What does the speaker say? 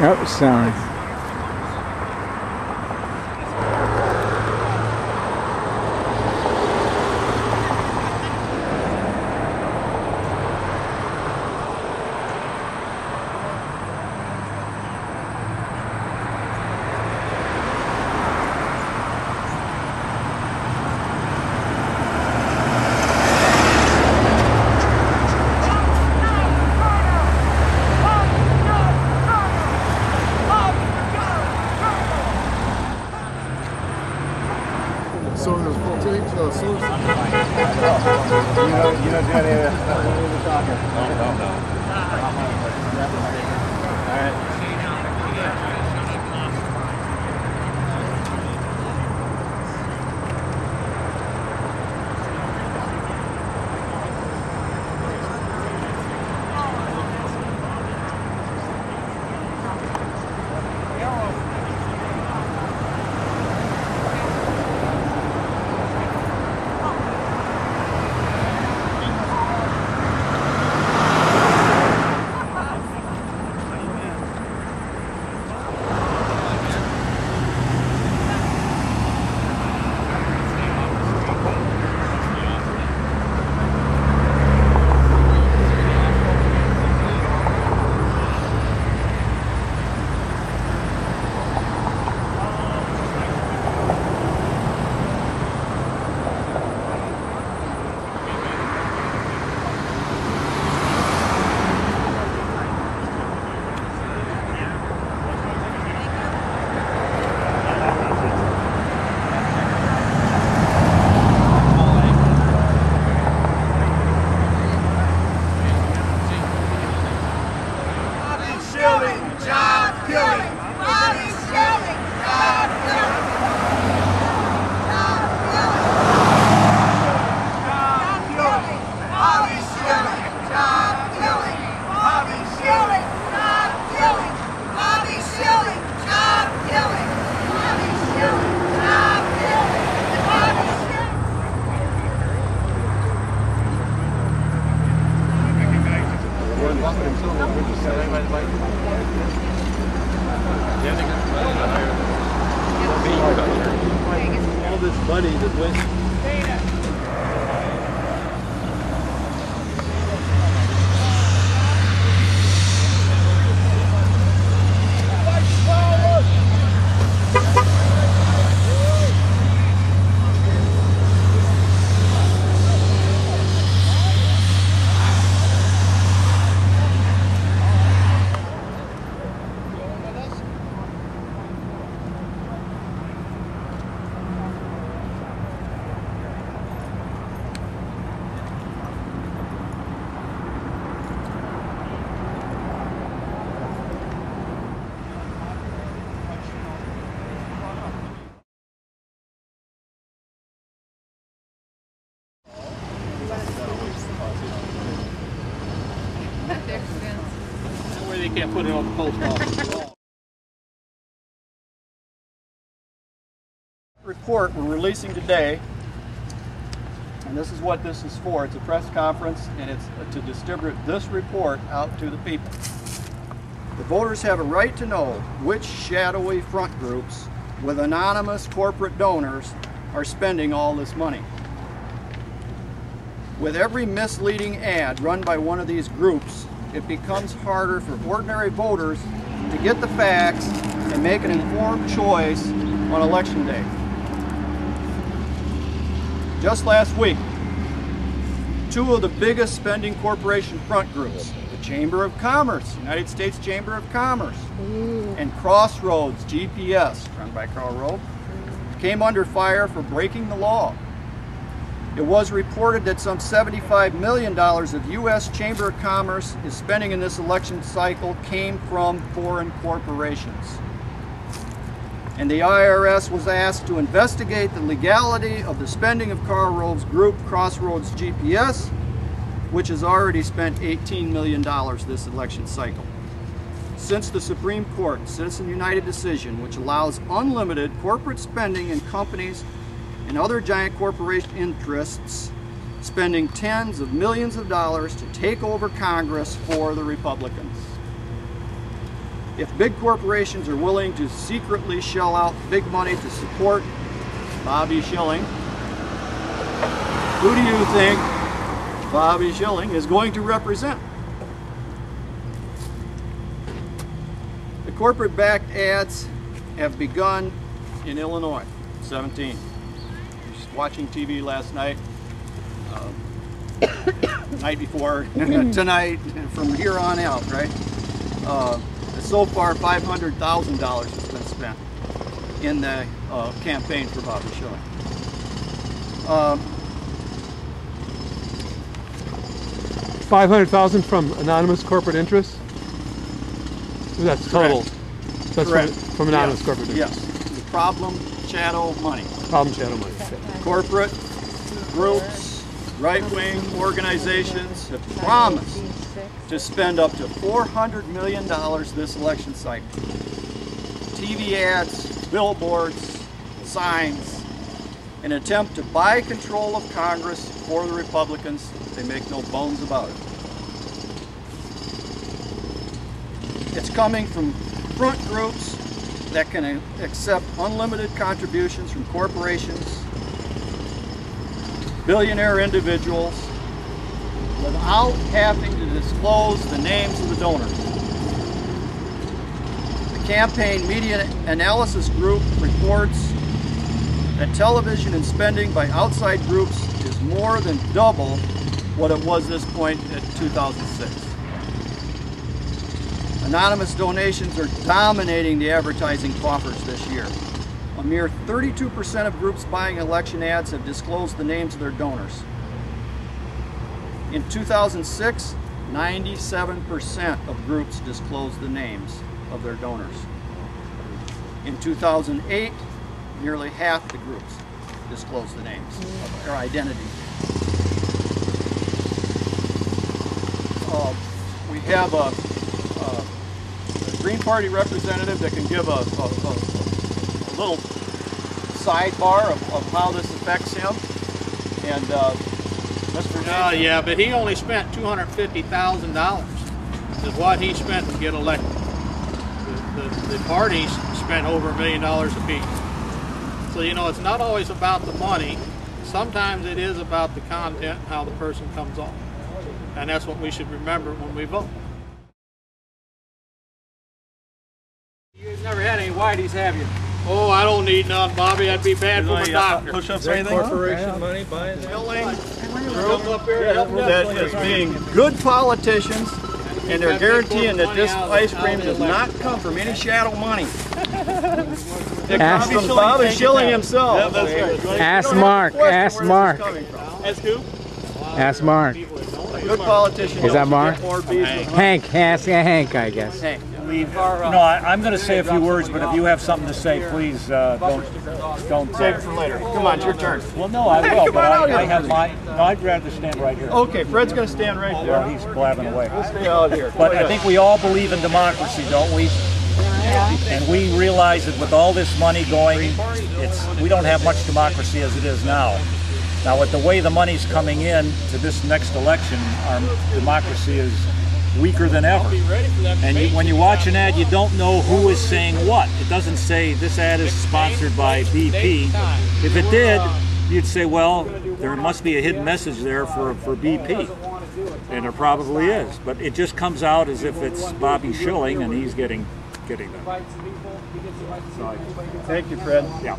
Oh, sorry. So there's full take to the source. You don't do any of that talking. No. All right. All this money that went. That way they can't put it on the post office. Report we're releasing today, and this is what this is for. It's a press conference, and it's to distribute this report out to the people. The voters have a right to know which shadowy front groups with anonymous corporate donors are spending all this money. With every misleading ad run by one of these groups, it becomes harder for ordinary voters to get the facts and make an informed choice on election day. Just last week, two of the biggest spending corporation front groups, the Chamber of Commerce, United States Chamber of Commerce, and Crossroads GPS, run by Carl Rove, came under fire for breaking the law. It was reported that some $75 million of U.S. Chamber of Commerce is spending in this election cycle came from foreign corporations. And the IRS was asked to investigate the legality of the spending of Carl Rove's group, Crossroads GPS, which has already spent $18 million this election cycle. Since the Supreme Court Citizen United decision, which allows unlimited corporate spending in companies and other giant corporation interests spending tens of millions of dollars to take over Congress for the Republicans. If big corporations are willing to secretly shell out big money to support Bobby Schilling, who do you think Bobby Schilling is going to represent? The corporate-backed ads have begun in Illinois. 17. I was watching TV last night, night before, tonight, from here on out, right? So far, $500,000 has been spent in the campaign for Bobby Schilling. $500,000 from anonymous corporate interests? That's total. Correct. That's Correct. from anonymous corporate interests. Yes. The problem shadow money. Problem channel money. Okay. Corporate groups, right-wing organizations have promised to spend up to $400 million this election cycle. TV ads, billboards, signs, an attempt to buy control of Congress for the Republicans. They make no bones about it. It's coming from front groups that can accept unlimited contributions from corporations, billionaire individuals, without having to disclose the names of the donors. The Campaign Media Analysis Group reports that television and spending by outside groups is more than double what it was this point in 2006. Anonymous donations are dominating the advertising coffers this year. A mere 32% of groups buying election ads have disclosed the names of their donors. In 2006, 97% of groups disclosed the names of their donors. In 2008, nearly half the groups disclosed the names of their identity. We have a Green Party representative that can give a little sidebar of how this affects him. And Mr. Yeah, but he only spent $250,000 is what he spent to get elected. The parties spent over $1 million apiece. So, you know, it's not always about the money. Sometimes it is about the content, how the person comes off. And that's what we should remember when we vote. You've never had any whiteys, have you? Oh, I don't need none, Bobby. I'd be bad for my doctor. Push-ups or anything? Corporation money buying that? that is being good politicians, and they're guaranteeing that this ice cream does not come from any shadow money. It comes from Bobby Schilling himself. Yeah, that's right. Ask Mark. Ask Mark. Ask who? Ask Mark. Good politicians. Is that Mark? Hank. Hank. Ask Hank, I guess. Hank. I'm going to say a few words, but if you have something to say, please don't Save it for later. Come on, it's your turn. Well, no, I will, come but on out I here. have my. No, I'd rather stand right here. Okay, Fred's going to stand right there. Well, he's blabbing away. Stay out here. But I think we all believe in democracy, don't we? And we realize that with all this money going, we don't have much democracy as it is now. Now, with the way the money's coming in to this next election, our democracy is weaker than ever. And when you watch an ad, you don't know who is saying what. It doesn't say this ad is sponsored by BP. If it did, you'd say, well, there must be a hidden message there for BP. And there probably is. But it just comes out as if it's Bobby Schilling and he's getting them. So, Thank you, Fred. yeah.